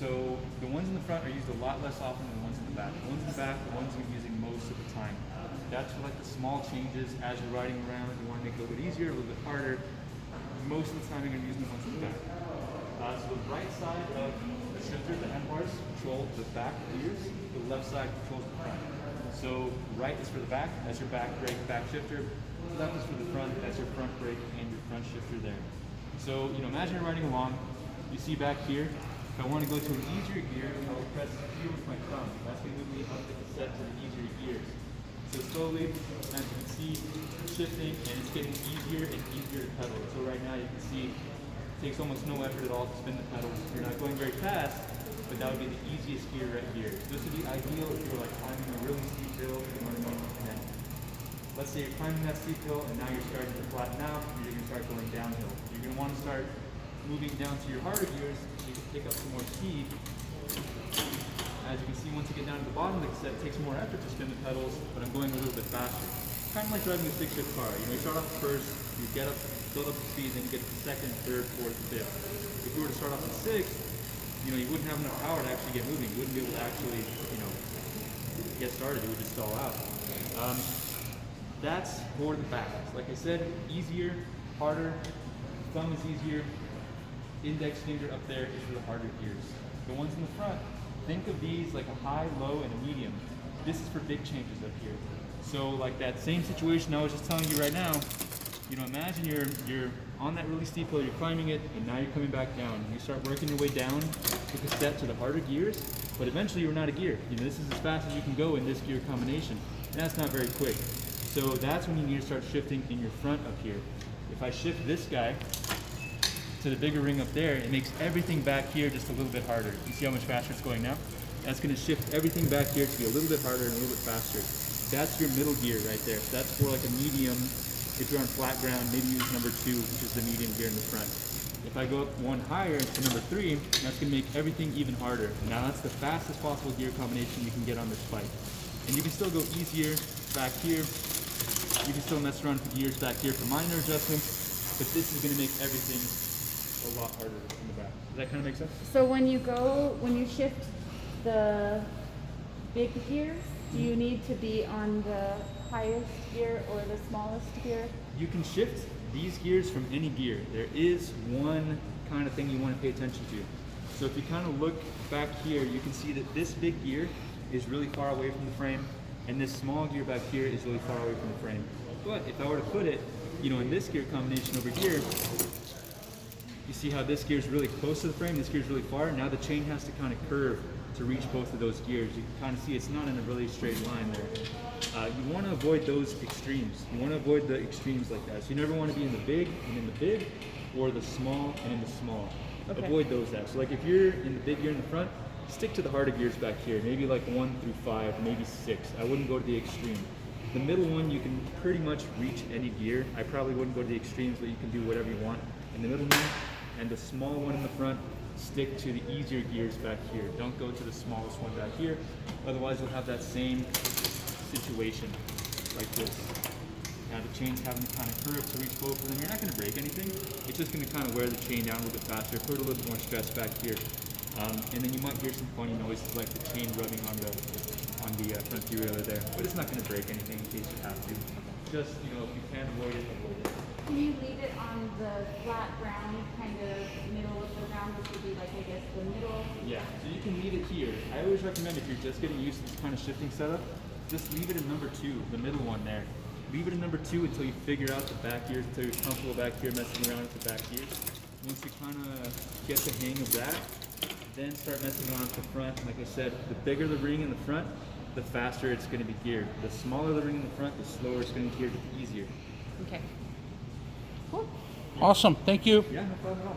So the ones in the front are used a lot less often than the ones in the back. The ones in the back, the ones you're using most of the time. That's for like the small changes as you're riding around. You want to make it a little bit easier, a little bit harder. Most of the time you're going to use the ones in the back. So the right side of the shifter, the handlebars, control the back gears. The left side controls the front. So right is for the back, that's your back brake, back shifter. Left is for the front, that's your front brake and your front shifter there. So, imagine you're riding along, you see back here, if I want to go to an easier gear, I will press here with my thumb. That's going to move me up the cassette to the easier gears. So slowly, as you can see, shifting, and it's getting easier and easier to pedal. So right now you can see it takes almost no effort at all to spin the pedals. You're not going very fast, but that would be the easiest gear right here. So this would be ideal if you're like climbing a really steep hill, you want to go, and then let's say you're climbing that steep hill and now you're starting to flatten out, and you're going to start going downhill. You're going to want to start moving down to your harder gears so you can pick up some more speed. As you can see, once you get down to the bottom of the cassette, it takes more effort to spin the pedals, but I'm going a little bit faster. Kind of like driving a stick shift car. You start off first, you get up, build up the speed, then you get to the second, third, fourth, fifth. If you were to start off at sixth, you wouldn't have enough power to actually get moving. You wouldn't be able to actually, get started. It would just stall out. That's for the back. Like I said, easier, harder. Thumb is easier. Index finger up there is for the harder gears. The ones in the front, think of these like a high, low, and a medium. This is for big changes up here. So like that same situation I was just telling you right now, imagine you're on that really steep hill, you're climbing it, and now you're coming back down. You start working your way down the cassette to the harder gears, but eventually you're not a gear. This is as fast as you can go in this gear combination, and that's not very quick. So that's when you need to start shifting in your front up here. If I shift this guy to the bigger ring up there, it makes everything back here just a little bit harder. You see how much faster it's going now? That's going to shift everything back here to be a little bit harder and a little bit faster. That's your middle gear right there. So that's for like a medium. If you're on flat ground, maybe use number 2, which is the medium gear in the front. If I go up one higher to number 3, that's going to make everything even harder. Now that's the fastest possible gear combination you can get on this bike. And you can still go easier back here. You can still mess around with the gears back here for minor adjustments, but this is going to make everything a lot harder in the back. Does that kind of make sense? So when you shift the big gears, do you need to be on the highest gear or the smallest gear? You can shift these gears from any gear. There is one kind of thing you want to pay attention to. So if you kind of look back here, you can see that this big gear is really far away from the frame, and this small gear back here is really far away from the frame. But if I were to put it, in this gear combination over here, you see how this gear is really close to the frame, this gear is really far. Now the chain has to kind of curve to reach both of those gears. You can kind of see it's not in a really straight line there. You want to avoid those extremes. You want to avoid the extremes like that. So you never want to be in the big and in the big, or the small and in the small. Okay. Avoid those apps. So like if you're in the big gear in the front, stick to the harder gears back here, maybe like 1 through 5, maybe 6. I wouldn't go to the extreme. The middle one, you can pretty much reach any gear. I probably wouldn't go to the extremes, but you can do whatever you want in the middle one. And the small one in the front, stick to the easier gears back here. Don't go to the smallest one back here. Otherwise, you'll have that same situation like this. Now the chain's having to kind of curve to reach both of them. You're not going to break anything. It's just going to kind of wear the chain down a little bit faster, put a little bit more stress back here. And then you might hear some funny noises like the chain rubbing on the front derailleur there. But it's not going to break anything in case you have to. Just, if you can avoid it, avoid it. Can you leave it on the flat ground, kind of middle of the ground, which would be like, I guess, the middle? Yeah, so you can leave it here. I always recommend if you're just getting used to this kind of shifting setup, just leave it in number 2, the middle one there. Leave it in number 2 until you figure out the back gears, until you're comfortable back here messing around with the back gears. Once you kind of get the hang of that, then start messing around with the front. Like I said, the bigger the ring in the front, the faster it's going to be geared. The smaller the ring in the front, the slower it's going to be geared, the easier. Okay. Cool. Awesome. Thank you. Yeah, no problem at all.